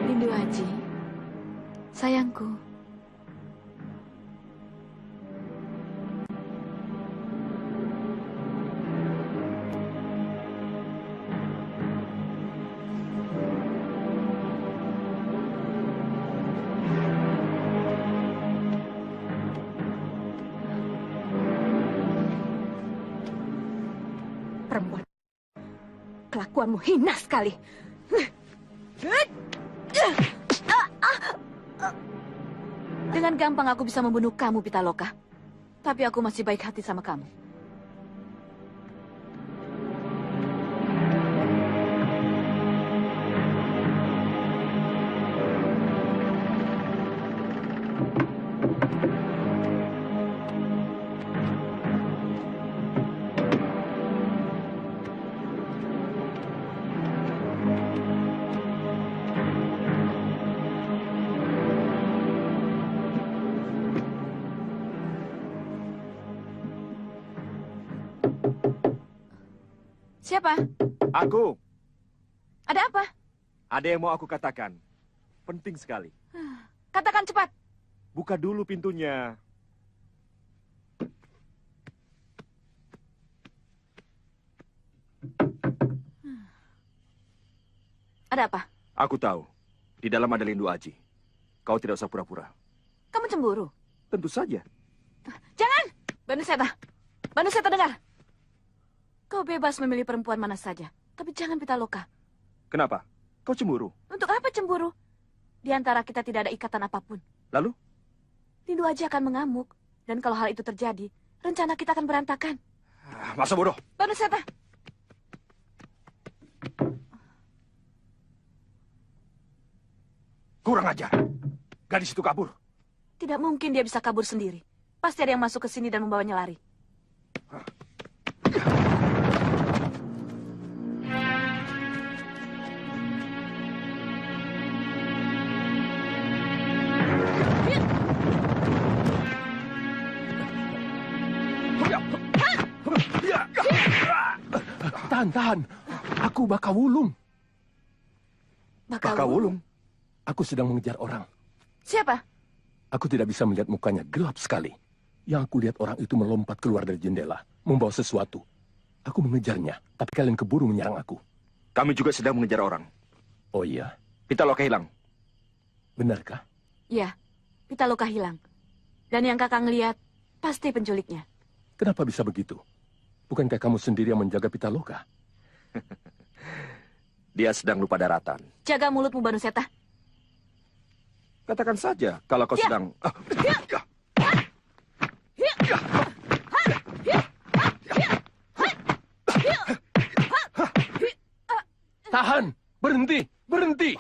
Lindu Aji, sayangku. Perempuan, kelakuanmu hina sekali. Dengan gampang aku bisa membunuh kamu, Pitaloka. Tapi aku masih baik hati sama kamu. Siapa? Aku. Ada apa? Ada yang mau aku katakan. Penting sekali. Katakan cepat. Buka dulu pintunya. Ada apa? Aku tahu. Di dalam ada Lindu Aji. Kau tidak usah pura-pura. Kamu cemburu? Tentu saja. Jangan! Banuseta. Banuseta, dengar. Kau bebas memilih perempuan mana saja. Tapi jangan Pitaloka. Kenapa? Kau cemburu? Untuk apa cemburu? Di antara kita tidak ada ikatan apapun. Lalu? Lindu Aji akan mengamuk. Dan kalau hal itu terjadi, rencana kita akan berantakan. Masa bodoh? Banuseta. Kurang ajar. Gadis itu kabur. Tidak mungkin dia bisa kabur sendiri. Pasti ada yang masuk ke sini dan membawanya lari. Tahan. Aku Bakawulung. Bakawulung? Aku sedang mengejar orang. Siapa? Aku tidak bisa melihat mukanya, gelap sekali. Yang aku lihat orang itu melompat keluar dari jendela, membawa sesuatu. Aku mengejarnya, tapi kalian keburu menyerang aku. Kami juga sedang mengejar orang. Oh iya? Pitaloka hilang. Benarkah? Iya, Pitaloka hilang. Dan yang kakak ngeliat, pasti penculiknya. Kenapa bisa begitu? Bukankah kamu sendiri yang menjaga Pitaloka? Dia sedang lupa daratan. Jaga mulutmu, Banuseta. Katakan saja kalau kau sedang... Tahan! Berhenti!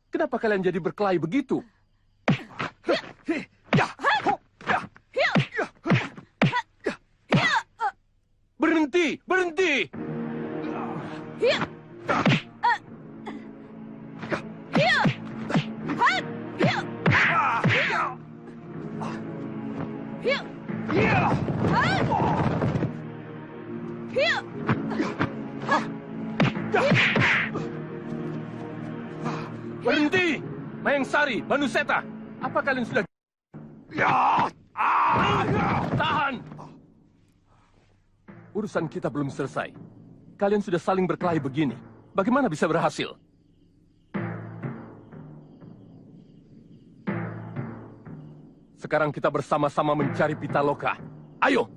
Kenapa kalian jadi berkelahi begitu? Berhenti! Berhenti! Mayang-Sari, Banuseta, apa kalian sudah... Tahan! Urusan kita belum selesai. Kalian sudah saling berkelahi begini. Bagaimana bisa berhasil? Sekarang kita bersama-sama mencari Pitaloka. Ayo!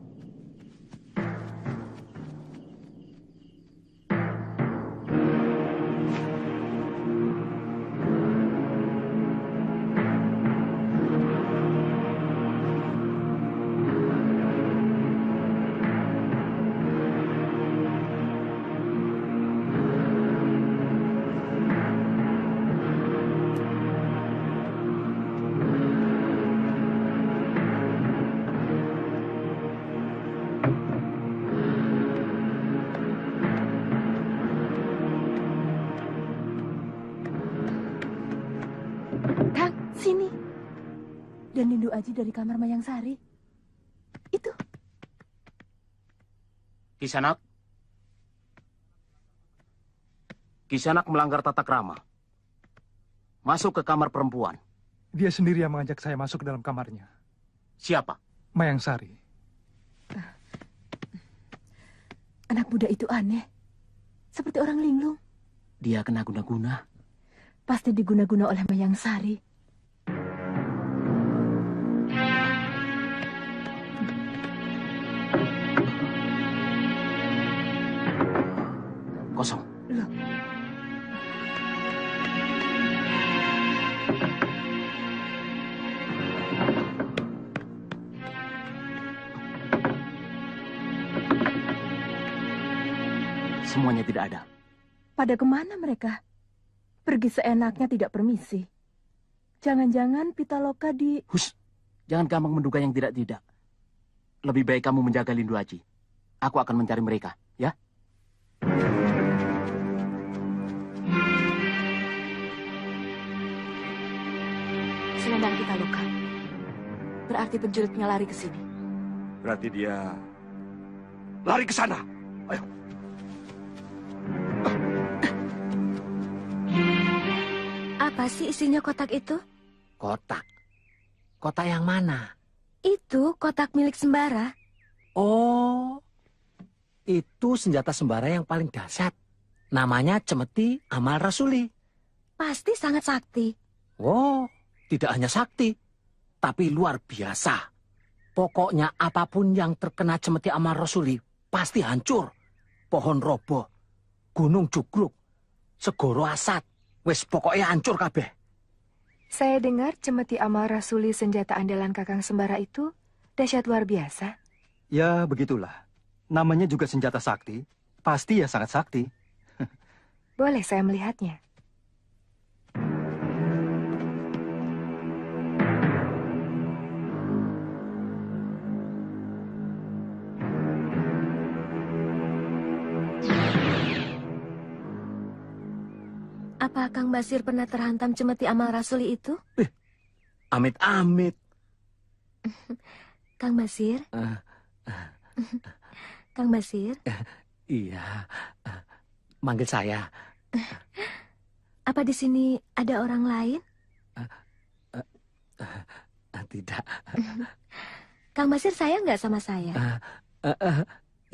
dan Lindu Aji dari kamar Mayang Sari. Itu. Kisanak. Kisanak melanggar tata krama. Masuk ke kamar perempuan. Dia sendiri yang mengajak saya masuk ke dalam kamarnya. Siapa? Mayang Sari. Anak muda itu aneh. Seperti orang linglung. Dia kena guna-guna. Pasti diguna-guna oleh Mayang Sari. Kosong. Loh. Semuanya tidak ada. Pada kemana mereka? Pergi seenaknya tidak permisi. Jangan-jangan Pitaloka di... Hus, jangan gampang menduga yang tidak-tidak. Lebih baik kamu menjaga Lindu Aji. Aku akan mencari mereka, ya? Selendang Pitaloka. Berarti penculiknya lari ke sini. Berarti dia lari ke sana. Ayo. Apa sih isinya kotak itu? Kotak? Kotak yang mana? Itu kotak milik Sembara. Oh, itu senjata Sembara yang paling dahsyat. Namanya Cemeti Amal Rasuli. Pasti sangat sakti. Oh, tidak hanya sakti, tapi luar biasa. Pokoknya apapun yang terkena Cemeti Amal Rasuli pasti hancur. Pohon roboh, gunung jugruk, segoro asat. Wes pokoknya hancur kabeh. Saya dengar Cemeti Amal Rasuli senjata andalan Kakang Sembara itu dahsyat luar biasa. Ya, begitulah. Namanya juga senjata sakti. Pasti ya sangat sakti. Boleh saya melihatnya? Apa Kang Basir pernah terhantam Cemeti Amal Rasuli itu? Amit-amit. Kang Basir? Kang Basir? Iya, manggil saya. Apa di sini ada orang lain? Tidak. Kang Basir sayang nggak sama saya?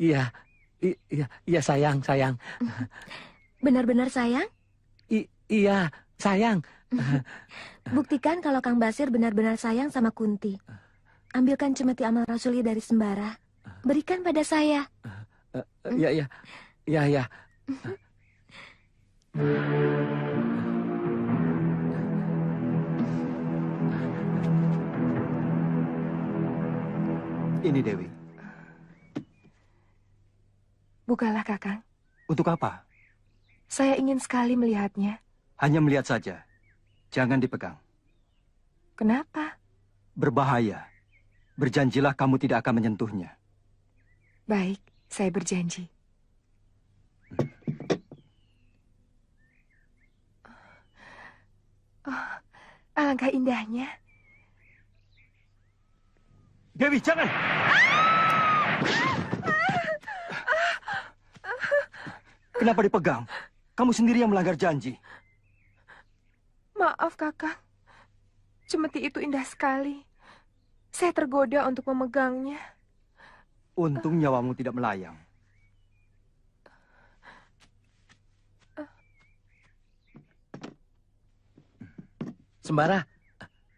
Iya, iya sayang. Benar-benar sayang? Iya, sayang. Buktikan kalau Kang Basir benar-benar sayang sama Kunti. Ambilkan Cemeti Amal Rasuli dari Sembara. Berikan pada saya. Iya. Ini Dewi. Bukalah, Kakang. Untuk apa? Saya ingin sekali melihatnya. Hanya melihat saja. Jangan dipegang. Kenapa? Berbahaya. Berjanjilah kamu tidak akan menyentuhnya. Baik, saya berjanji. Oh, alangkah indahnya. Dewi, jangan! Kenapa dipegang? Kamu sendiri yang melanggar janji. Maaf, Kakang. Cemeti itu indah sekali. Saya tergoda untuk memegangnya. Untung nyawamu tidak melayang. Sembara,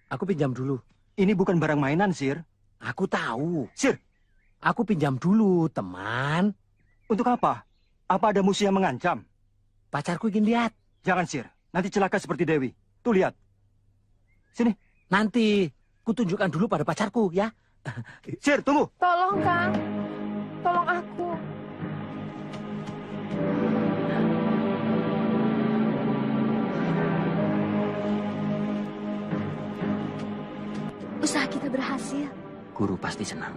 aku pinjam dulu. Ini bukan barang mainan, Sir. Aku tahu. Sir, Aku pinjam dulu, teman. untuk apa? Apa ada musuh yang mengancam? Pacarku ingin lihat. Jangan, Sir. Nanti celaka seperti Dewi. Tuh, lihat. Sini. Nanti kutunjukkan dulu pada pacarku, ya. Sir, tunggu. Tolong, Kang. Tolong aku. Usaha kita berhasil. Guru pasti senang.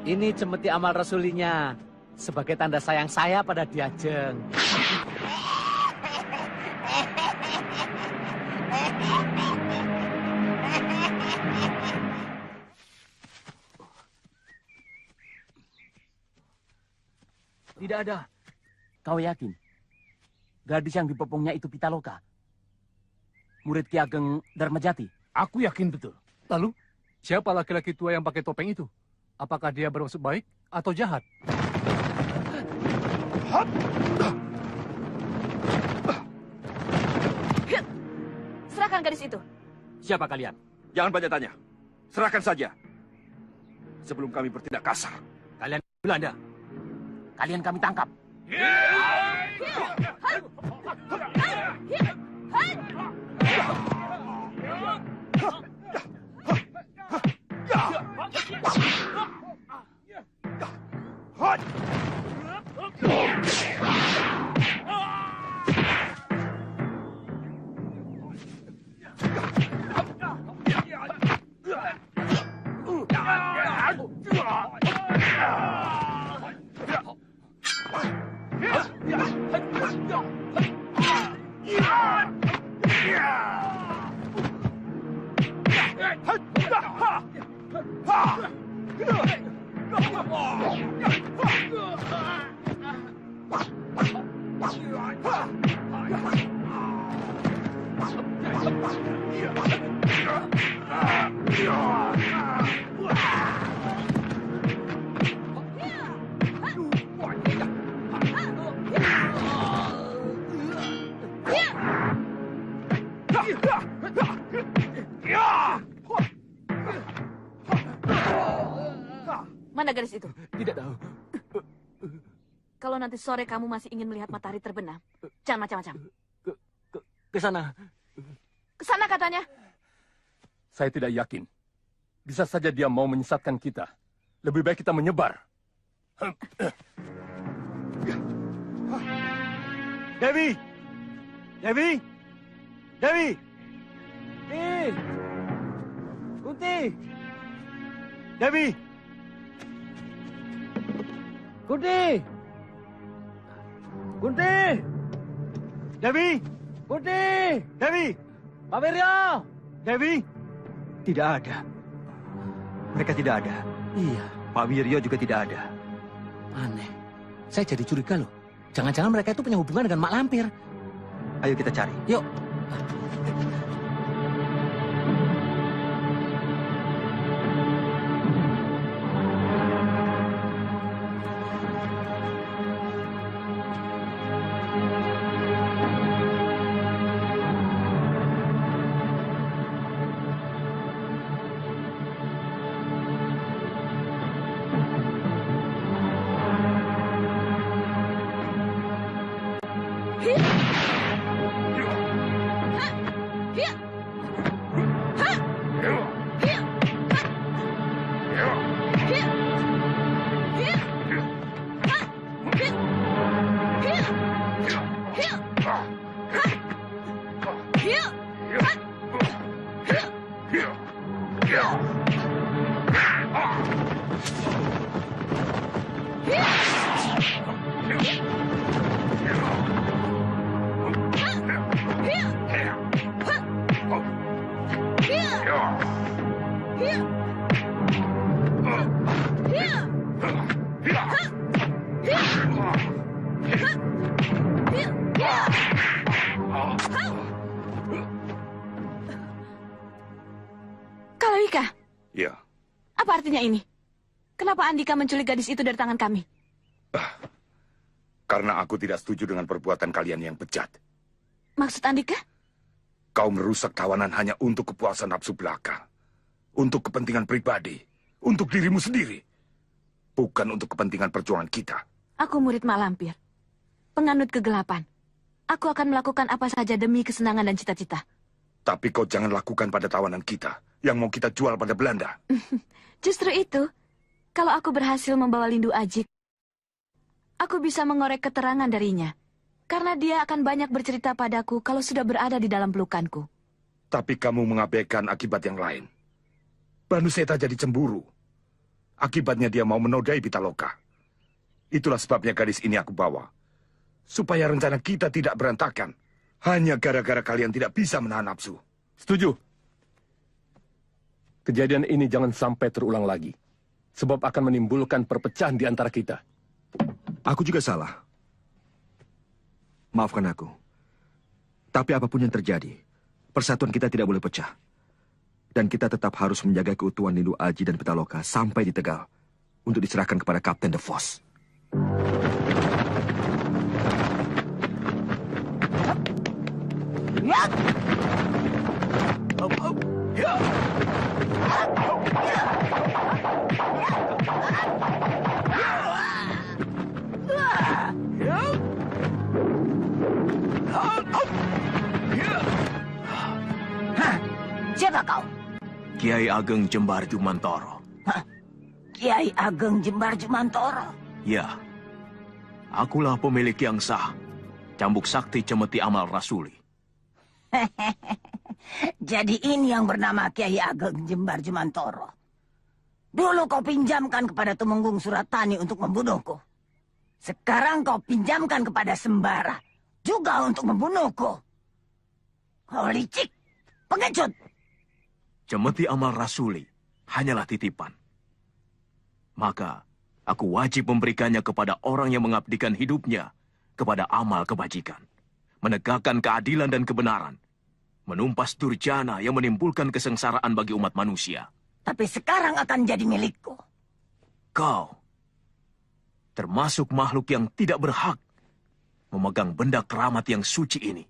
Ini Cemeti Amal Rasulinya. Sebagai tanda sayang saya pada Diajeng. Tidak ada. Kau yakin? Gadis yang dipopongnya itu Pitaloka? Murid Ki Ageng Darmajati? Aku yakin betul. Lalu, siapa laki-laki tua yang pakai topeng itu? Apakah dia bermaksud baik atau jahat? Serahkan gadis itu. Siapa kalian? Jangan banyak tanya. Serahkan saja. Sebelum kami bertindak kasar. Kalian Belanda. Kalian kami tangkap. Mana gadis itu? Tidak tahu. Kalau nanti sore kamu masih ingin melihat matahari terbenam, jangan macam-macam. Ke sana. Ke sana katanya. Saya tidak yakin. Bisa saja dia mau menyesatkan kita. Lebih baik kita menyebar. Dewi! Dewi! Dewi! Kunti! Dewi! Kunti! Kunti! Dewi! Kunti! Dewi! Pak Wiryo! Dewi! Tidak ada. Mereka tidak ada. Iya, Pak Wiryo juga tidak ada. aneh. Saya jadi curiga loh. Jangan-jangan mereka itu punya hubungan dengan Mak Lampir. Ayo kita cari. Yuk. Kalau Ika, Ya, apa artinya ini? Kenapa Andika menculik gadis itu dari tangan kami? karena aku tidak setuju dengan perbuatan kalian yang bejat. Maksud Andika? Kau merusak tawanan hanya untuk kepuasan nafsu belaka. Untuk kepentingan pribadi. Untuk dirimu sendiri. Bukan untuk kepentingan perjuangan kita. Aku murid Mak Lampir. Penganut kegelapan. Aku akan melakukan apa saja demi kesenangan dan cita-cita. Tapi kau jangan lakukan pada tawanan kita. Yang mau kita jual pada Belanda. Justru itu, kalau aku berhasil membawa Lindu Aji, aku bisa mengorek keterangan darinya. Karena dia akan banyak bercerita padaku kalau sudah berada di dalam pelukanku. Tapi kamu mengabaikan akibat yang lain. Banu Seta jadi cemburu. Akibatnya dia mau menodai Pitaloka. Itulah sebabnya gadis ini aku bawa. Supaya rencana kita tidak berantakan. Hanya gara-gara kalian tidak bisa menahan nafsu. Setuju. Kejadian ini jangan sampai terulang lagi. Sebab akan menimbulkan perpecahan di antara kita. Aku juga salah. Maafkan aku. Tapi apapun yang terjadi, persatuan kita tidak boleh pecah. Dan kita tetap harus menjaga keutuhan Lindu Aji dan Pitaloka sampai di Tegal untuk diserahkan kepada Kapten De Vos. Siapa kau? Kiai Ageng Jembar Jumantoro. Kiai Ageng Jembar Jumantoro? Ya, akulah pemilik yang sah, cambuk sakti Cemeti Amal Rasuli. Jadi ini yang bernama Kiai Ageng Jembar Jumantoro. Dulu kau pinjamkan kepada Tumenggung Suratani untuk membunuhku. Sekarang kau pinjamkan kepada Sembara juga untuk membunuhku. Kau licik, pengecut. Cemeti Amal Rasuli hanyalah titipan. Maka aku wajib memberikannya kepada orang yang mengabdikan hidupnya kepada amal kebajikan, menegakkan keadilan dan kebenaran, menumpas durjana yang menimbulkan kesengsaraan bagi umat manusia. Tapi sekarang akan jadi milikku. Kau termasuk makhluk yang tidak berhak memegang benda keramat yang suci ini.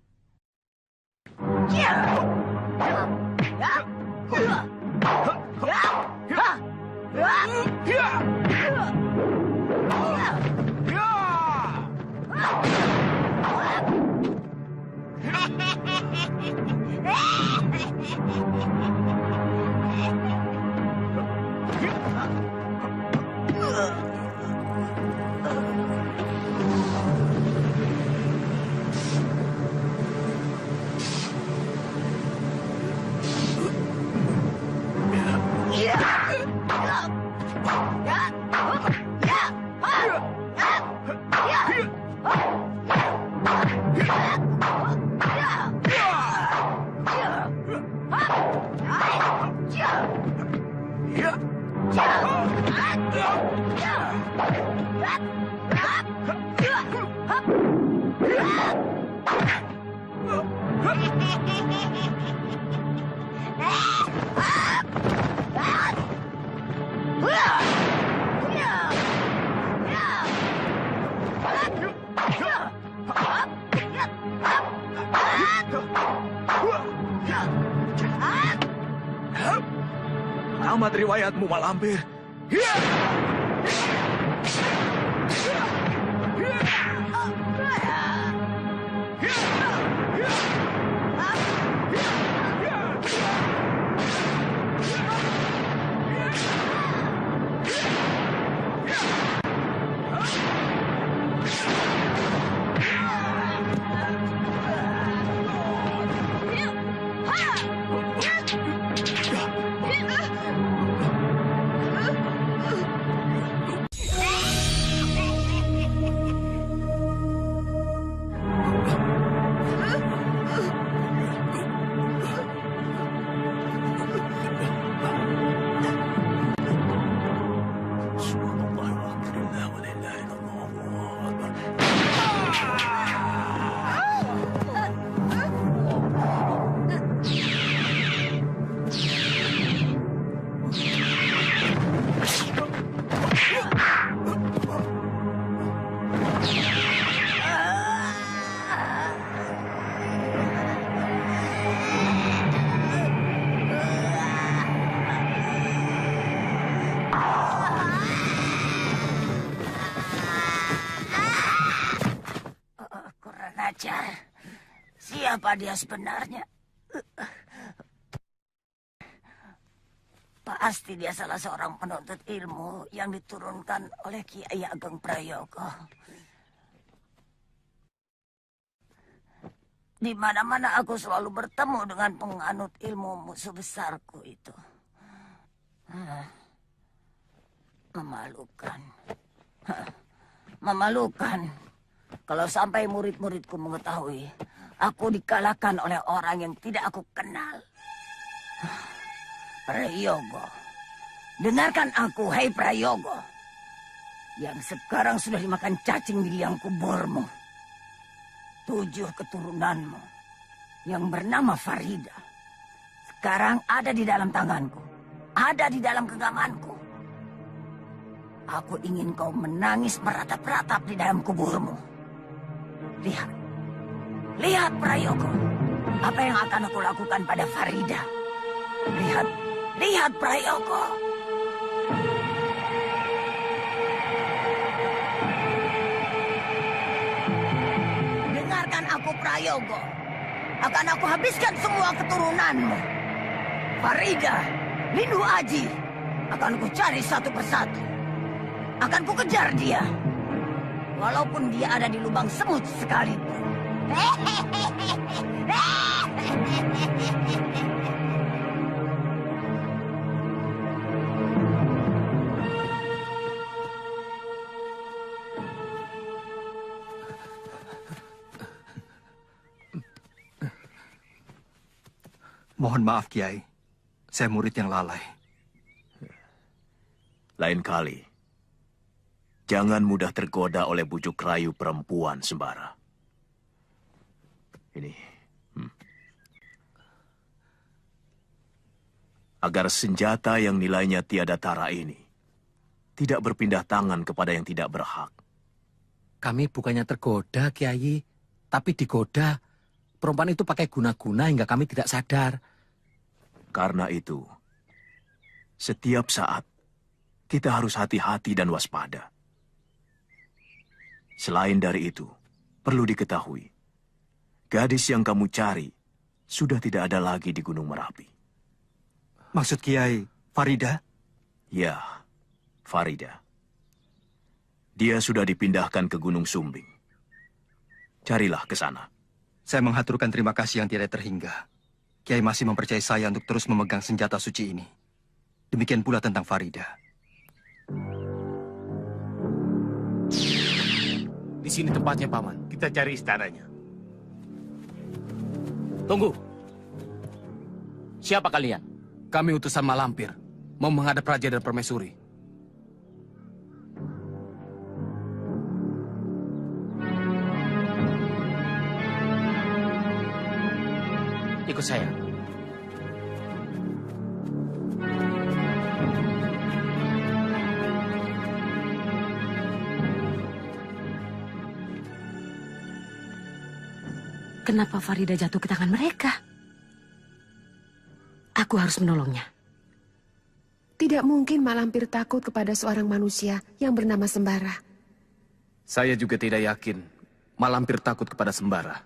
Amat riwayatmu, Malampir. Siapa dia sebenarnya? Pasti dia salah seorang penuntut ilmu yang diturunkan oleh Kiai Ageng Prayoga. Di mana-mana aku selalu bertemu dengan penganut ilmu musuh besarku itu. Memalukan. Memalukan. Kalau sampai murid-muridku mengetahui aku dikalahkan oleh orang yang tidak aku kenal. Prayogo. Dengarkan aku, hei Prayogo. yang sekarang sudah dimakan cacing di liang kuburmu. 7 keturunanmu yang bernama Farida sekarang ada di dalam tanganku, ada di dalam genggamanku. Aku ingin kau menangis meratap-ratap di dalam kuburmu. Lihat, lihat Prayogo, apa yang akan aku lakukan pada Farida. Lihat, lihat Prayogo. Dengarkan aku Prayogo, akan aku habiskan semua keturunanmu. Farida, Lindu Aji, akan ku cari satu persatu. Akan ku kejar dia, walaupun dia ada di lubang semut sekalipun. Mohon maaf, Kiai. Saya murid yang lalai. Lain kali, jangan mudah tergoda oleh bujuk rayu perempuan Sembara. Ini. Agar senjata yang nilainya tiada tara ini tidak berpindah tangan kepada yang tidak berhak. Kami bukannya tergoda, Kiai, tapi digoda. Perempuan itu pakai guna-guna hingga kami tidak sadar. Karena itu, setiap saat kita harus hati-hati dan waspada. Selain dari itu, perlu diketahui, gadis yang kamu cari sudah tidak ada lagi di Gunung Merapi. Maksud Kiai, Farida? Ya, Farida. Dia sudah dipindahkan ke Gunung Sumbing. Carilah ke sana. Saya menghaturkan terima kasih yang tidak terhingga. Kiai masih mempercayai saya untuk terus memegang senjata suci ini. Demikian pula tentang Farida. Di sini tempatnya, Paman. Kita cari istananya. Tunggu. Siapa kalian? Kami utusan Malampir, mau menghadap Raja dan Permaisuri. Ikut saya. Kenapa Farida jatuh ke tangan mereka? Aku harus menolongnya. Tidak mungkin Malampir takut kepada seorang manusia yang bernama Sembara. Saya juga tidak yakin Malampir takut kepada Sembara.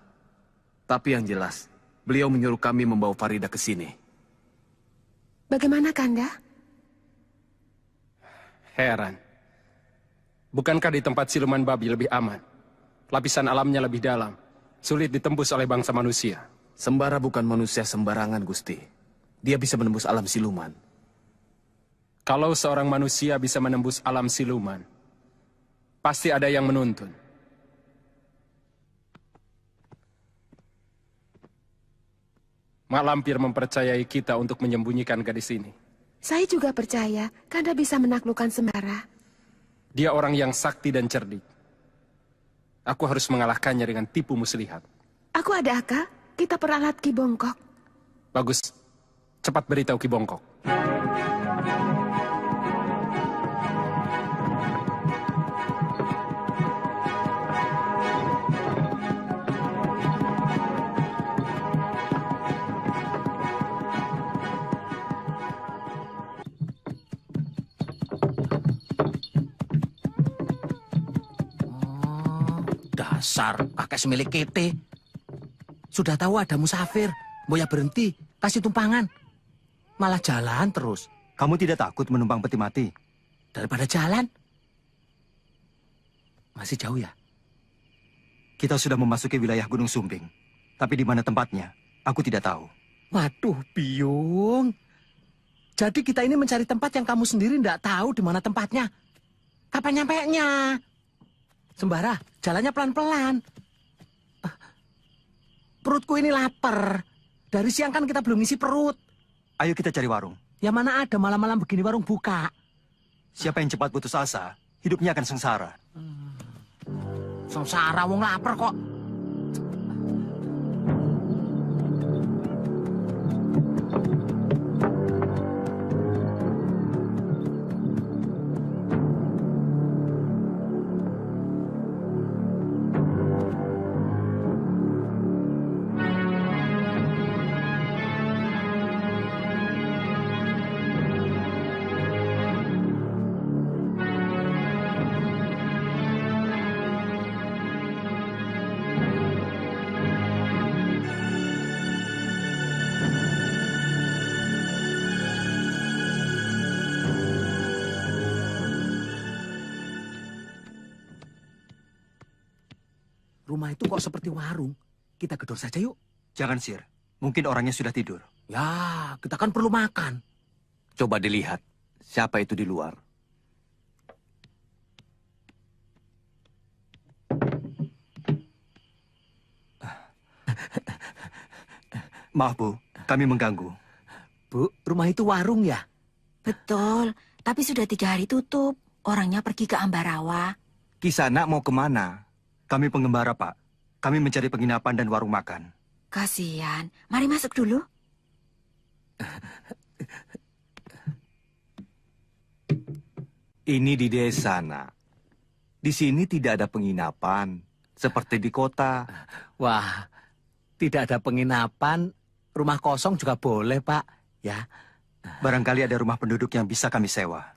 Tapi yang jelas, beliau menyuruh kami membawa Farida ke sini. Bagaimana, Kanda? Heran. Bukankah di tempat siluman babi lebih aman? Lapisan alamnya lebih dalam. Sulit ditembus oleh bangsa manusia. Sembara bukan manusia sembarangan, Gusti. Dia bisa menembus alam siluman. Kalau seorang manusia bisa menembus alam siluman, pasti ada yang menuntun. Malampir mempercayai kita untuk menyembunyikan gadis ini. Saya juga percaya Kanda bisa menaklukkan Sembara. Dia orang yang sakti dan cerdik. Aku harus mengalahkannya dengan tipu muslihat. Aku ada akal, kita peralat Ki Bongkok. Bagus, cepat beritahu Ki Bongkok. Dasar kakek semilik kete. Sudah tahu ada musafir, Boya berhenti, kasih tumpangan. Malah jalan terus. Kamu tidak takut menumpang peti mati? Daripada jalan. Masih jauh ya? Kita sudah memasuki wilayah Gunung Sumbing. Tapi di mana tempatnya, aku tidak tahu. Waduh, Biung. Jadi kita ini mencari tempat yang kamu sendiri tidak tahu di mana tempatnya. Kapan nyampenya? Sembara, jalannya pelan-pelan. Perutku ini lapar. Dari siang kan kita belum ngisi perut. Ayo kita cari warung. Ya mana ada malam-malam begini warung buka. Siapa yang cepat putus asa, hidupnya akan sengsara. Sengsara wong lapar kok. Rumah itu kok seperti warung. Kita gedor saja yuk. Jangan, Sir. Mungkin orangnya sudah tidur. Ya, kita kan perlu makan. Coba dilihat, siapa itu di luar. Maaf, Bu. Kami mengganggu. Bu, rumah itu warung ya? Betul, tapi sudah 3 hari tutup. Orangnya pergi ke Ambarawa. Kisanak mau kemana? Kami pengembara, Pak. Kami mencari penginapan dan warung makan. Kasihan. Mari masuk dulu. Ini di desa, Nak. Di sini tidak ada penginapan, seperti di kota. Wah, tidak ada penginapan, rumah kosong juga boleh, Pak. Ya. Barangkali ada rumah penduduk yang bisa kami sewa.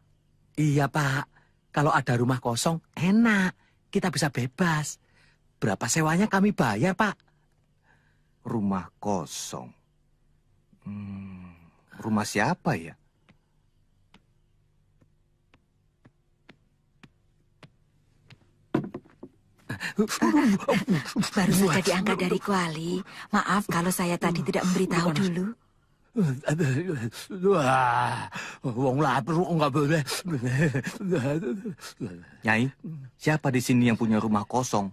Iya, Pak. Kalau ada rumah kosong, enak. Kita bisa bebas. Berapa sewanya kami bayar, Pak? Rumah kosong. Rumah siapa ya? Baru saja diangkat dari kuali. Maaf kalau saya tadi tidak memberitahu dulu. Wah, wong lapar nggak boleh. Nyai, siapa di sini yang punya rumah kosong?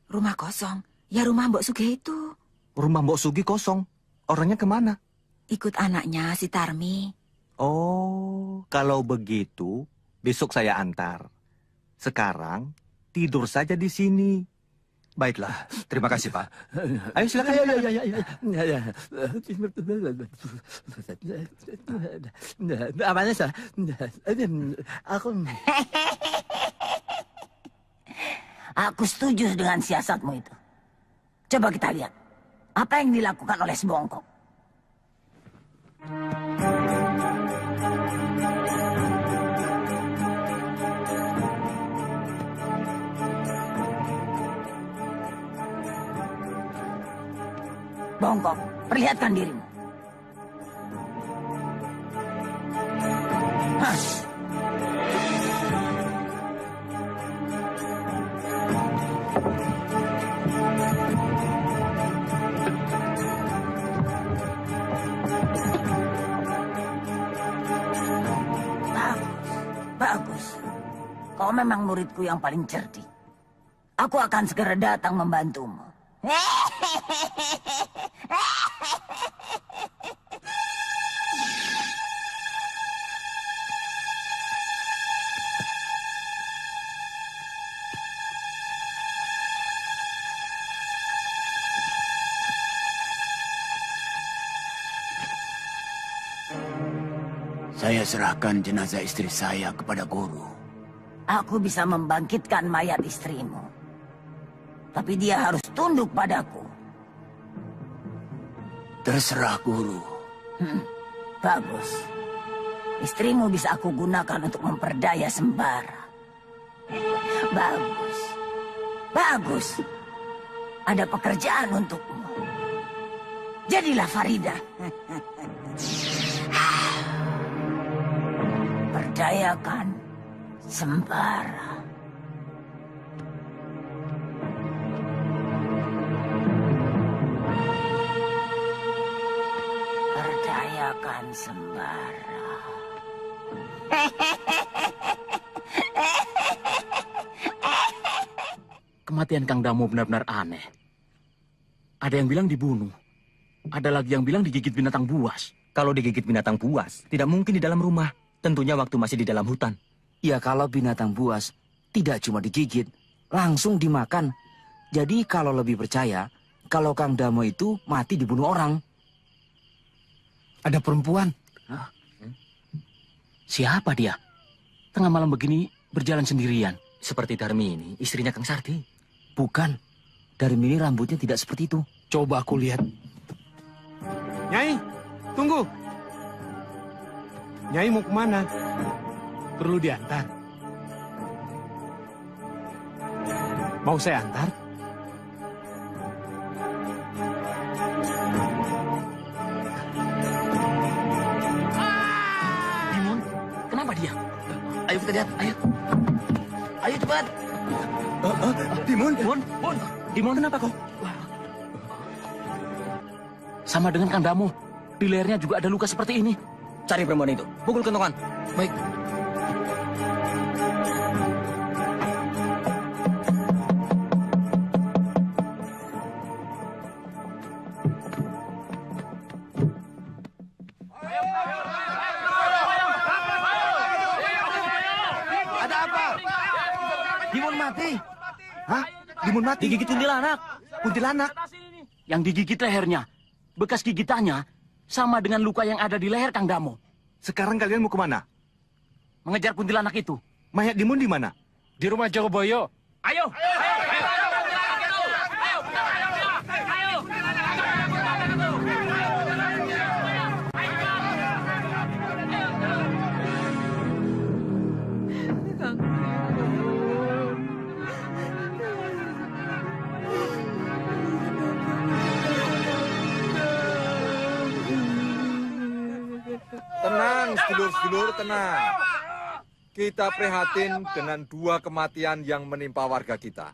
Rumah kosong? Ya rumah Mbok Sugih itu. Rumah Mbok Sugih kosong. Orangnya kemana? Ikut anaknya si Tarmi. Oh, kalau begitu besok saya antar. Sekarang tidur saja di sini. Baiklah, terima kasih, Pak. Ayo silakan. Apanya sih? Aku setuju dengan siasatmu itu. Coba kita lihat. Apa yang dilakukan oleh Sebongkok? Bongkok, perlihatkan dirimu. Hah. Bagus. Kau memang muridku yang paling cerdik. Aku akan segera datang membantumu. Saya serahkan jenazah istri saya kepada guru. Aku bisa membangkitkan mayat istrimu. Tapi dia harus tunduk padaku. Terserah guru. Bagus. Istrimu bisa aku gunakan untuk memperdaya Sembara. Bagus. Bagus. Ada pekerjaan untukmu. Jadilah Farida. Perdayakan Sembara. Perdayakan Sembara. Kematian Kang Damo benar-benar aneh. Ada yang bilang dibunuh. Ada lagi yang bilang digigit binatang buas. Kalau digigit binatang buas, tidak mungkin di dalam rumah. Tentunya waktu masih di dalam hutan. Ya kalau binatang buas, tidak cuma digigit, langsung dimakan. Jadi kalau lebih percaya, kalau Kang Damo itu mati dibunuh orang. Ada perempuan. Hah? Siapa dia? Tengah malam begini berjalan sendirian. Seperti Darmi ini, istrinya Kang Sardi. Bukan. Darmi ini rambutnya tidak seperti itu. Coba aku lihat. Nyai, tunggu. Nyai mau kemana? Perlu diantar. Mau saya antar? Dimon, kenapa dia? Ayo kita lihat, ayo. Ayo cepat. Dimon, Dimon kenapa kau? Sama dengan Kang Damo. Di lehernya juga ada luka seperti ini. Cari perempuan itu, pukul kentongan. Baik. Ada apa? Dimon mati. Hah? Dimon mati? Digigit kuntilanak. Kuntilanak? Yang digigit lehernya. Bekas gigitannya sama dengan luka yang ada di leher Kang Damo. Sekarang kalian mau kemana? Mengejar kuntilanak itu. Mayat Dimon di mana? Di rumah Jogoboyo. Ayo! Tenang, sedulur-sedulur, tenang. Kita prihatin dengan dua kematian yang menimpa warga kita.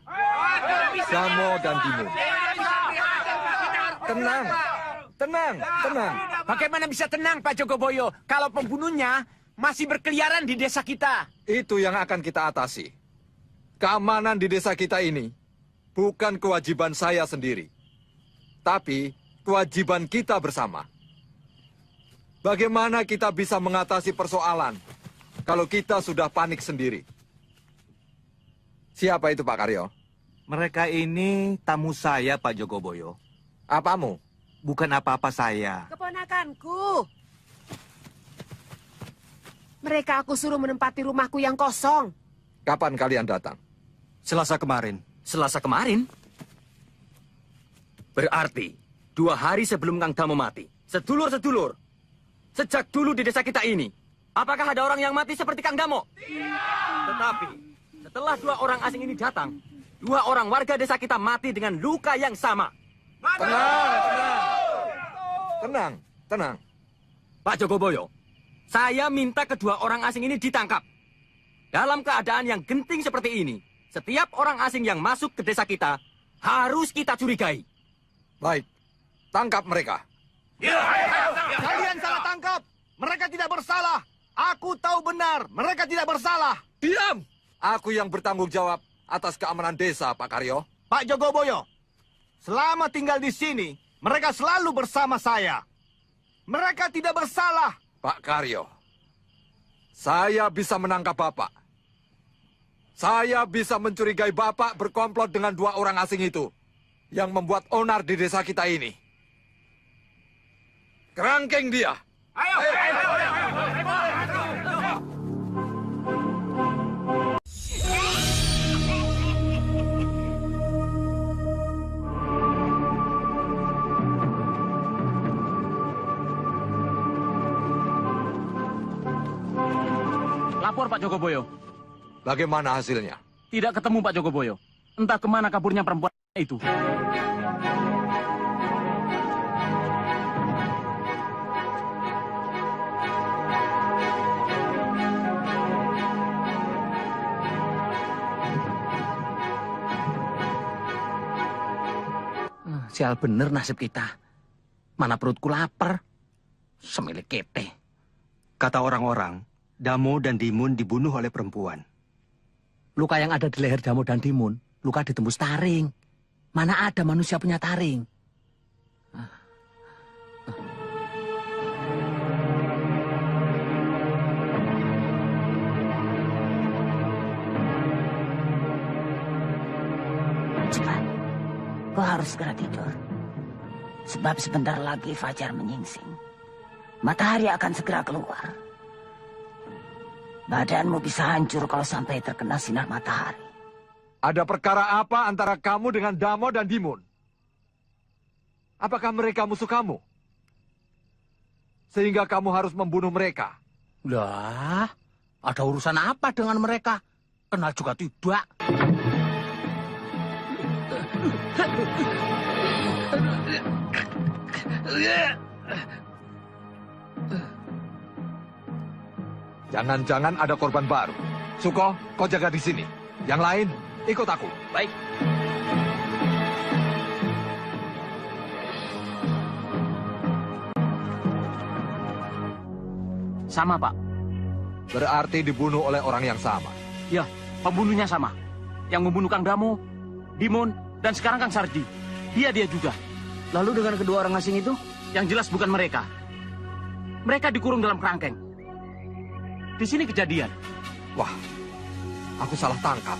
Damo dan Dimon. Tenang, tenang, tenang. Bagaimana bisa tenang, Pak Jogoboyo, kalau pembunuhnya masih berkeliaran di desa kita? Itu yang akan kita atasi. Keamanan di desa kita ini bukan kewajiban saya sendiri, tapi kewajiban kita bersama. Bagaimana kita bisa mengatasi persoalan kalau kita sudah panik sendiri? Siapa itu, Pak Karyo? Mereka ini tamu saya, Pak Jogoboyo. Apamu? Bukan apa-apa saya. Keponakanku. Mereka aku suruh menempati rumahku yang kosong. Kapan kalian datang? Selasa kemarin. Selasa kemarin? Berarti 2 hari sebelum Kang Damo mati. Sedulur-sedulur, sejak dulu di desa kita ini, apakah ada orang yang mati seperti Kang Damo? Tetapi setelah 2 orang asing ini datang, 2 orang warga desa kita mati dengan luka yang sama. Tenang, tenang. Pak Jogoboyo, saya minta kedua orang asing ini ditangkap. Dalam keadaan yang genting seperti ini, setiap orang asing yang masuk ke desa kita harus kita curigai. Baik, tangkap mereka. Kalian salah tangkap. Mereka tidak bersalah. Aku tahu benar, mereka tidak bersalah. Diam! Aku yang bertanggung jawab atas keamanan desa, Pak Karyo. Pak Jogoboyo, selama tinggal di sini, mereka selalu bersama saya. Mereka tidak bersalah. Pak Karyo, saya bisa menangkap Bapak. Saya bisa mencurigai Bapak berkomplot dengan 2 orang asing itu yang membuat onar di desa kita ini. Kerangkeng dia. Ayo. Lapor Pak Jogoboyo. Bagaimana hasilnya? Tidak ketemu Pak Jogoboyo. Entah kemana kaburnya perempuan itu. Sial bener nasib kita. Mana perutku lapar. Semilik kete. Kata orang-orang, Damo dan Dimon dibunuh oleh perempuan. Luka yang ada di leher Damo dan Dimon, luka ditembus taring. Mana ada manusia punya taring? harus segera tidur. Sebab sebentar lagi fajar menyingsing. Matahari akan segera keluar. Badanmu bisa hancur kalau sampai terkena sinar matahari. Ada perkara apa antara kamu dengan Damo dan Dimun? Apakah mereka musuh kamu? Sehingga kamu harus membunuh mereka. Lah, ada urusan apa dengan mereka? Kenal juga tidak. Jangan-jangan ada korban baru. Suko, kau jaga di sini. Yang lain, ikut aku. Baik. Sama, Pak. Berarti dibunuh oleh orang yang sama. Ya, pembunuhnya sama. Yang membunuh Kang Damo, Dimun, dan sekarang Kang Sardi. Dia juga. Lalu dengan kedua orang asing itu? Yang jelas bukan mereka. Mereka dikurung dalam kerangkeng. Di sini kejadian. Wah, aku salah tangkap.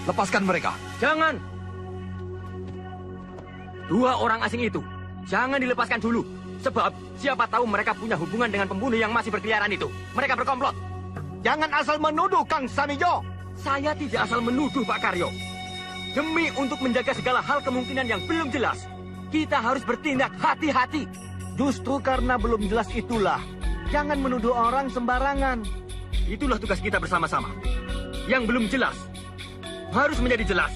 Lepaskan mereka. Jangan. Dua orang asing itu, jangan dilepaskan dulu. Sebab siapa tahu mereka punya hubungan dengan pembunuh yang masih berkeliaran itu. Mereka berkomplot. Jangan asal menuduh, Kang Samijo. Saya tidak asal menuduh, Pak Karyo. Demi untuk menjaga segala hal kemungkinan yang belum jelas, kita harus bertindak hati-hati. Justru karena belum jelas itulah, jangan menuduh orang sembarangan. Itulah tugas kita bersama-sama. Yang belum jelas, harus menjadi jelas.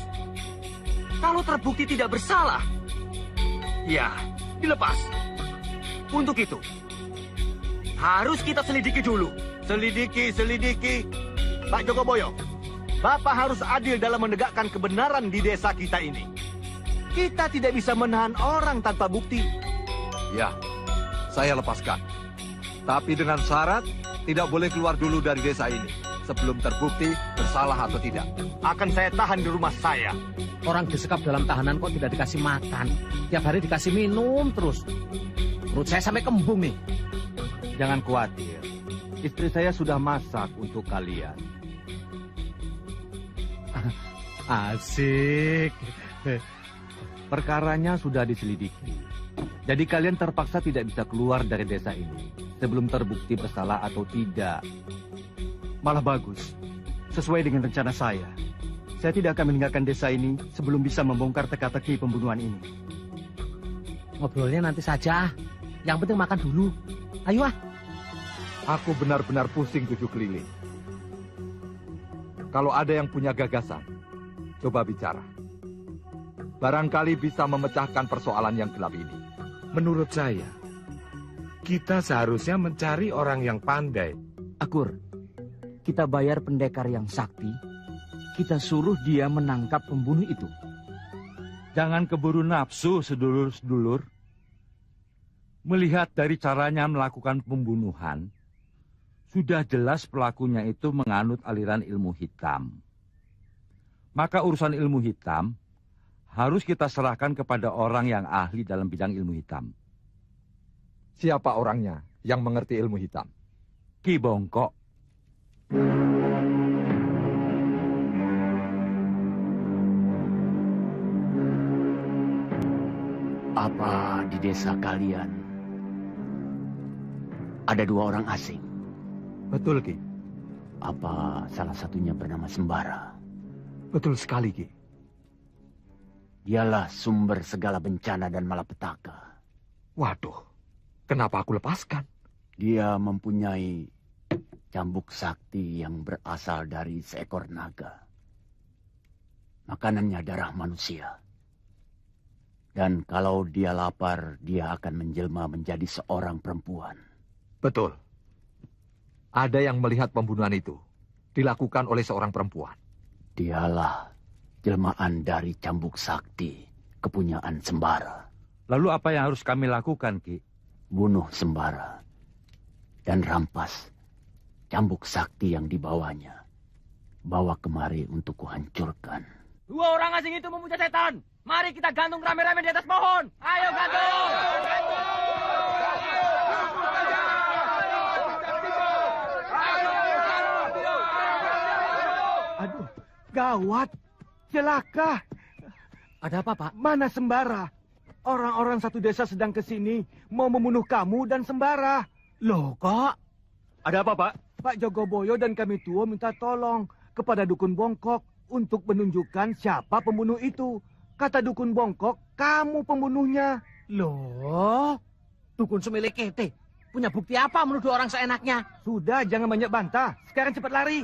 Kalau terbukti tidak bersalah, ya, dilepas. Untuk itu, harus kita selidiki dulu. Selidiki. Pak Jogoboyo, Bapak harus adil dalam menegakkan kebenaran di desa kita ini. Kita tidak bisa menahan orang tanpa bukti. Ya, saya lepaskan. Tapi dengan syarat, tidak boleh keluar dulu dari desa ini. Sebelum terbukti bersalah atau tidak. Akan saya tahan di rumah saya. Orang disekap dalam tahanan kok tidak dikasih makan. Tiap hari dikasih minum terus. Perut saya sampai kembung nih. Jangan khawatir. Istri saya sudah masak untuk kalian. Asik. Perkaranya sudah diselidiki. Jadi kalian terpaksa tidak bisa keluar dari desa ini sebelum terbukti bersalah atau tidak. Malah bagus. Sesuai dengan rencana saya. Saya tidak akan meninggalkan desa ini sebelum bisa membongkar teka-teki pembunuhan ini. Ngobrolnya nanti saja. Yang penting makan dulu. Ayo ah. Aku benar-benar pusing 7 keliling. Kalau ada yang punya gagasan, coba bicara. Barangkali bisa memecahkan persoalan yang gelap ini. Menurut saya, kita seharusnya mencari orang yang pandai. Akur, kita bayar pendekar yang sakti. Kita suruh dia menangkap pembunuh itu. Jangan keburu nafsu, sedulur-sedulur. Melihat dari caranya melakukan pembunuhan, sudah jelas pelakunya itu menganut aliran ilmu hitam. Maka urusan ilmu hitam harus kita serahkan kepada orang yang ahli dalam bidang ilmu hitam. Siapa orangnya yang mengerti ilmu hitam? Ki Bongkok. Apa di desa kalian ada 2 orang asing? Betul, Ki. Apa salah satunya bernama Sembara? Betul sekali, Ki. Dialah sumber segala bencana dan malapetaka. Waduh, kenapa aku lepaskan? Dia mempunyai cambuk sakti yang berasal dari seekor naga. Makanannya darah manusia. Dan kalau dia lapar, dia akan menjelma menjadi seorang perempuan. Betul. Ada yang melihat pembunuhan itu dilakukan oleh seorang perempuan. Dialah jelmaan dari cambuk sakti kepunyaan Sembara. Lalu apa yang harus kami lakukan, Ki? Bunuh Sembara dan rampas cambuk sakti yang dibawanya. Bawa kemari untuk kuhancurkan. 2 orang asing itu memuja setan. Mari kita gantung rame-rame di atas pohon. Ayo gantung! Aduh, gawat. Celaka. Ada apa, Pak? Mana Sembara? Orang-orang satu desa sedang ke sini mau membunuh kamu dan Sembara. Loh, kok? Ada apa, Pak? Pak Jogoboyo dan kami tua minta tolong kepada Dukun Bongkok untuk menunjukkan siapa pembunuh itu. Kata Dukun Bongkok, kamu pembunuhnya. Loh, Dukun Sumelekete punya bukti apa menuduh orang seenaknya? Sudah, jangan banyak bantah. Sekarang cepat lari.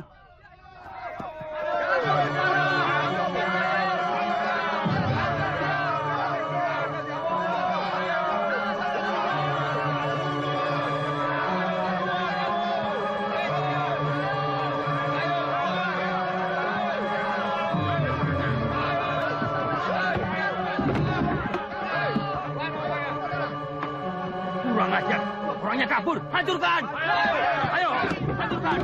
Kurang ajar. Orangnya kabur. Hancurkan. Ayo, hancurkan.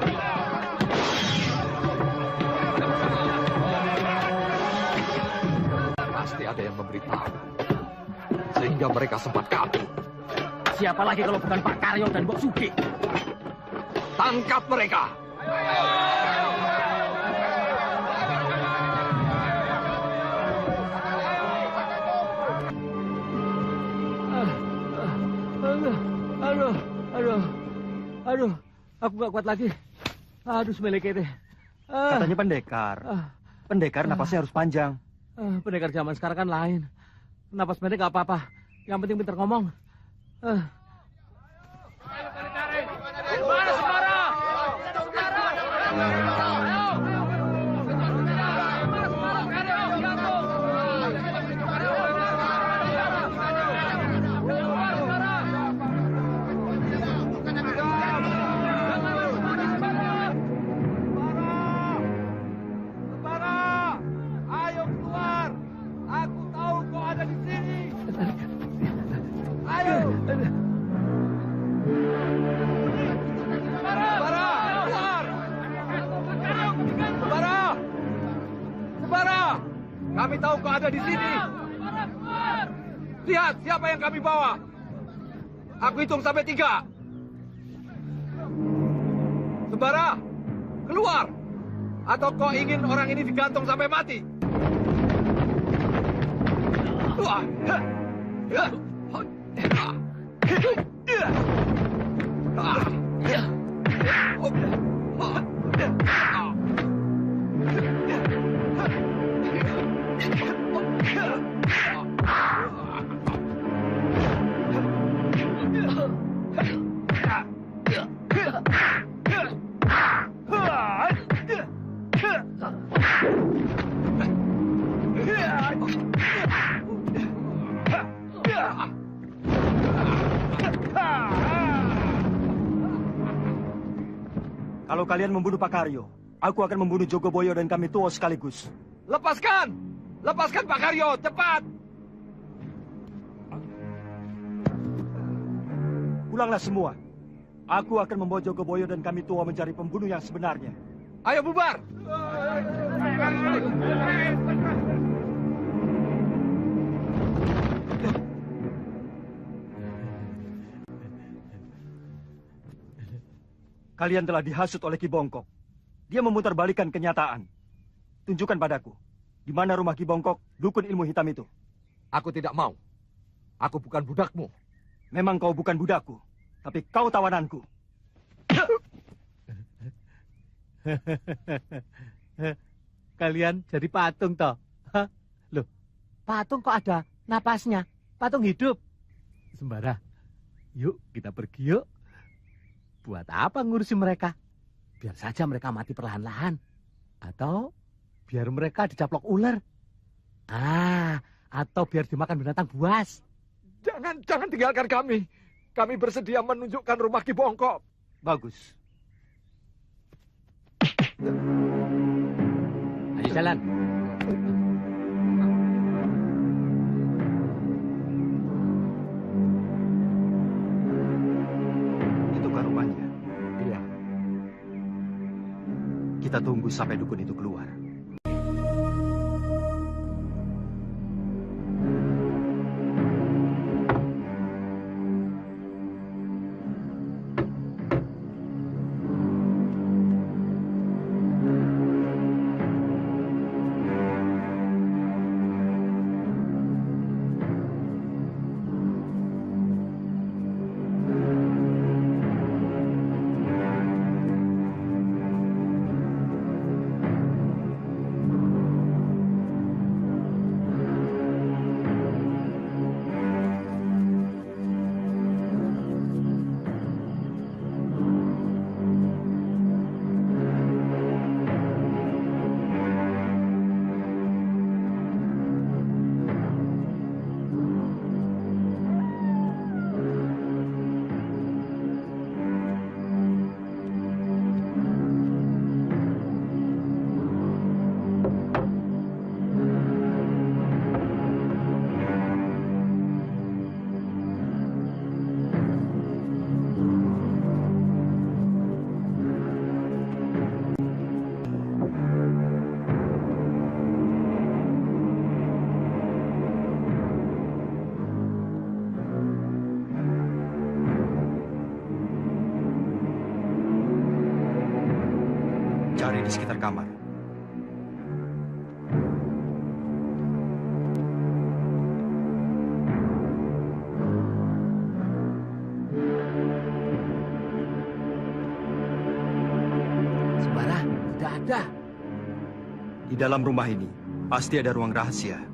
Pasti ada yang memberitahu. Sehingga mereka sempat kabur. Siapa lagi kalau bukan Pak Karyo dan Mbok Sugi? Tangkap mereka! Aduh, aku gak kuat lagi. Aduh, Sumelekete. Katanya pendekar. Pendekar napasnya harus panjang. Pendekar zaman sekarang kan lain. Napas pendek gak apa-apa. Yang penting pintar ngomong. Mana Sembara? Ayo keluar. Aku tahu kau ada di sini. Ayo. Sembara, kami tahu kau ada di sini. Lihat siapa yang kami bawa. Aku hitung sampai 3. Sembara, keluar. Atau kau ingin orang ini digantung sampai mati? Kalau kalian membunuh Pak Karyo, aku akan membunuh Jogoboyo dan kami tua sekaligus. Lepaskan! Lepaskan Pak Karyo, cepat! Pulanglah semua. Aku akan membawa Jogoboyo dan kami tua mencari pembunuh yang sebenarnya. Ayo bubar! Kalian telah dihasut oleh Ki Bongkok. Dia memutarbalikkan kenyataan. Tunjukkan padaku, di mana rumah Ki Bongkok, dukun ilmu hitam itu. Aku tidak mau. Aku bukan budakmu. Memang kau bukan budakku, tapi kau tawananku. Kalian jadi patung toh? Hah? Loh, patung kok ada napasnya? Patung hidup. Sembara, yuk kita pergi yuk. Buat apa ngurusin mereka? Biar saja mereka mati perlahan-lahan. Atau biar mereka dicaplok ular. Atau biar dimakan binatang buas. Jangan tinggalkan kami. Kami bersedia menunjukkan rumah Ki Bongkok. Bagus. Ayo jalan. Itukah rumahnya? Iya. Kita tunggu sampai dukun itu keluar. berlari di sekitar kamar. Sembara, tidak ada. Di dalam rumah ini, pasti ada ruang rahasia.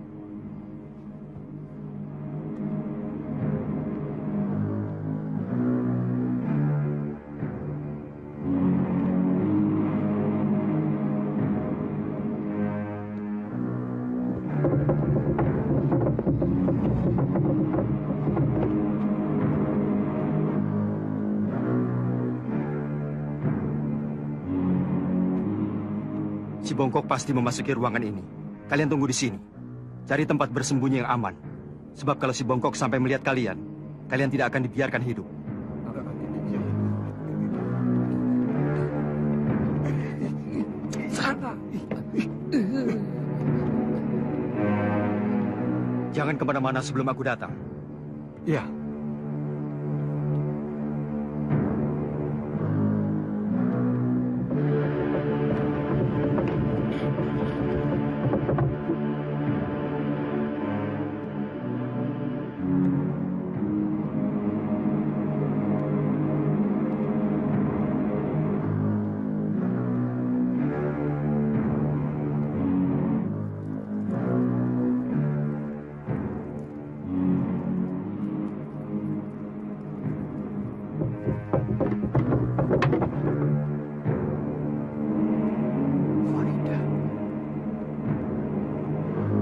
Si Bongkok pasti memasuki ruangan ini. Kalian tunggu di sini. Cari tempat bersembunyi yang aman. Sebab kalau si Bongkok sampai melihat kalian, kalian tidak akan dibiarkan hidup. Sana. Jangan kemana-mana sebelum aku datang. Iya.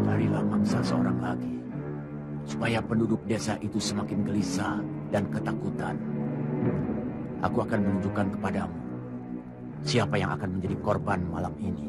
Carilah mangsa seorang lagi, supaya penduduk desa itu semakin gelisah dan ketakutan. Aku akan menunjukkan kepadamu siapa yang akan menjadi korban malam ini.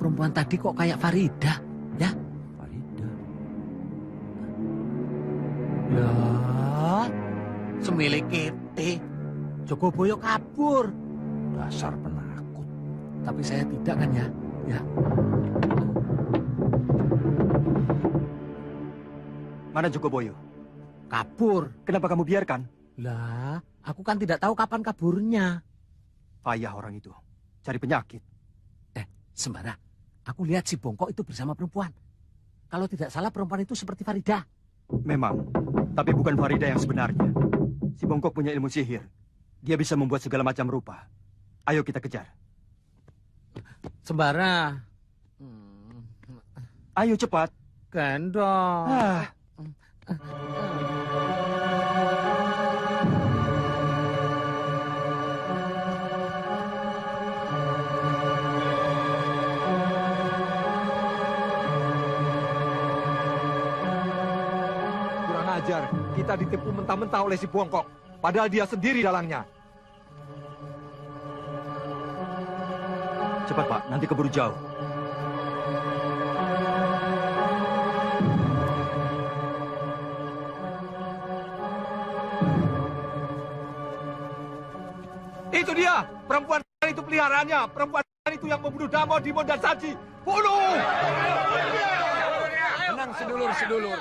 Perempuan tadi kok kayak Farida, ya? Farida. Ya, semilik kete. Jogoboyo kabur. Dasar penakut. Tapi saya tidak kan ya? Ya. Mana Jogoboyo? Kabur. Kenapa kamu biarkan? Lah, aku kan tidak tahu kapan kaburnya. Payah orang itu. Cari penyakit. Sembara, aku lihat si Bongkok itu bersama perempuan. Kalau tidak salah perempuan itu seperti Farida. Memang, tapi bukan Farida yang sebenarnya. Si Bongkok punya ilmu sihir. Dia bisa membuat segala macam rupa. Ayo kita kejar. Sembara. Ayo cepat. Gendong. Kurang ajar, kita ditipu mentah-mentah oleh si Bongkok. Padahal dia sendiri dalangnya. Cepat Pak, nanti keburu jauh. Itu dia, perempuan itu peliharaannya. Perempuan itu yang membunuh Damo, Dimon, dan Saji. Bunuh! Tenang sedulur-sedulur.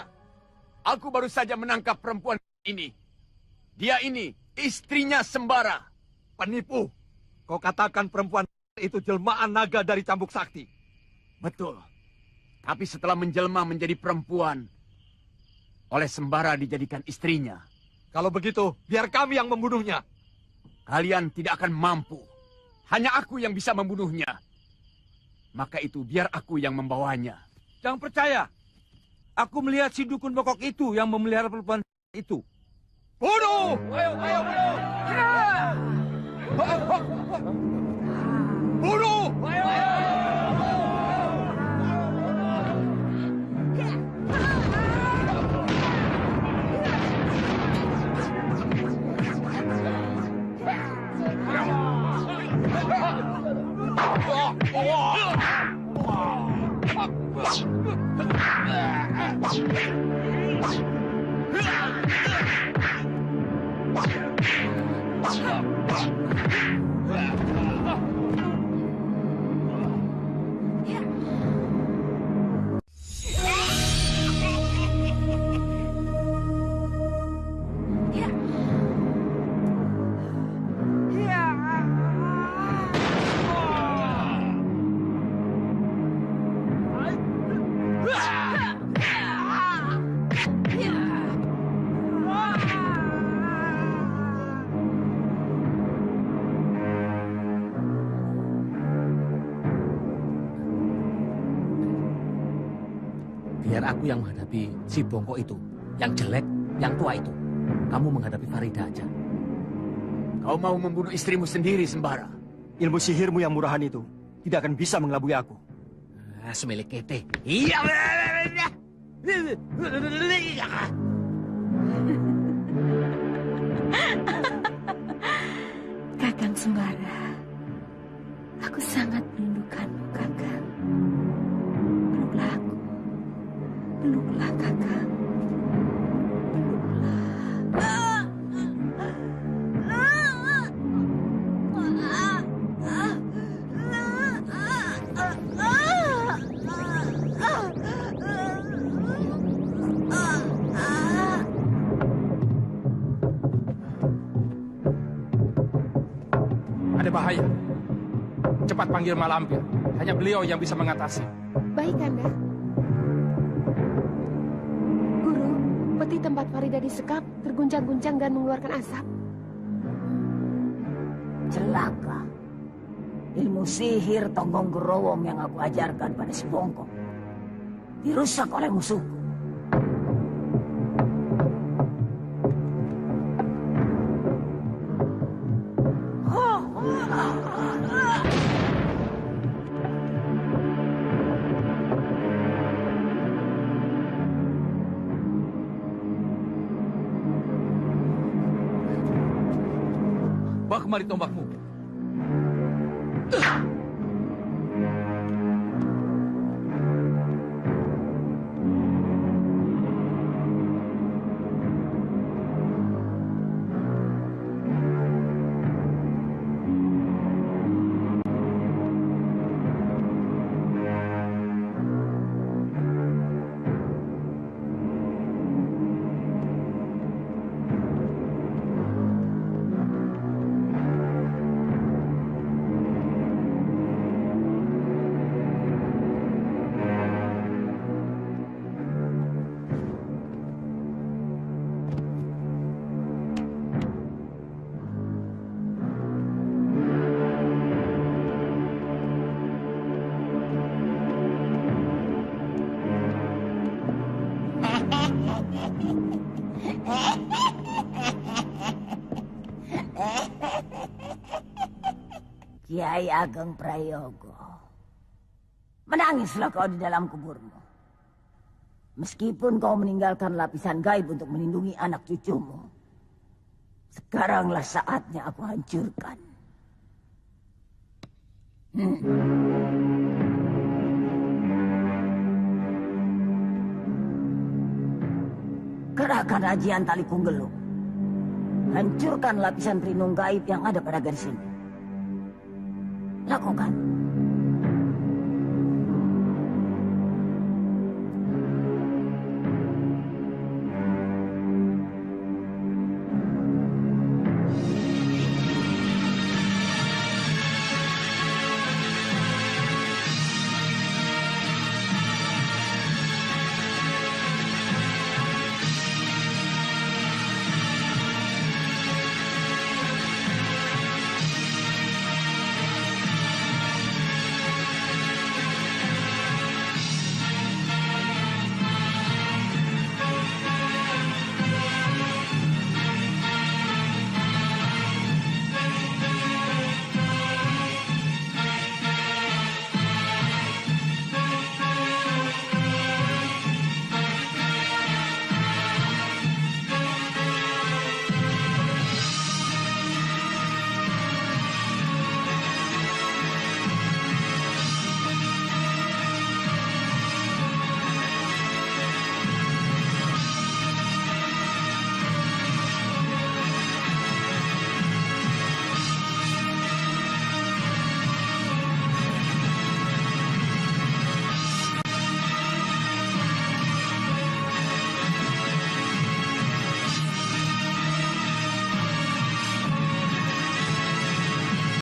Aku baru saja menangkap perempuan ini. Dia ini istrinya Sembara. Penipu. Kau katakan perempuan itu jelmaan naga dari cambuk sakti. Betul. Tapi setelah menjelma menjadi perempuan, oleh Sembara dijadikan istrinya. Kalau begitu, biar kami yang membunuhnya. Kalian tidak akan mampu. Hanya aku yang bisa membunuhnya. Maka itu biar aku yang membawanya. Jangan percaya. Aku melihat si dukun Bongkok itu yang memelihara perempuan itu. Bunuh! Ayo, ayo, bunuh! Bunuh! Ayo, ayo! Biar aku yang menghadapi si bongkok itu, yang jelek, yang tua itu. Kamu menghadapi Farida aja. Kau mau membunuh istrimu sendiri, Sembara. Ilmu sihirmu yang murahan itu tidak akan bisa mengelabui aku. Semilik kete. Iya. Kakang Sembara, aku sangat merindukanmu, Kakang. Peluklah aku. Peluklah, Kakang. Ada bahaya. Cepat panggil Malampir. Hanya beliau yang bisa mengatasi. Baik, Kanda. Guru, peti tempat Farida disekap terguncang-guncang dan mengeluarkan asap. Celaka. Ilmu sihir Tonggong Gerowong yang aku ajarkan pada si Bongkok dirusak oleh musuhku. Bawa kemari tombakmu. Kiai Ageng Prayogo, menangislah kau di dalam kuburmu. Meskipun kau meninggalkan lapisan gaib untuk melindungi anak cucumu, sekaranglah saatnya aku hancurkan. Kerahkan ajian tali kunggelung. Hancurkan lapisan pelindung gaib yang ada pada garis ini. Lakukan.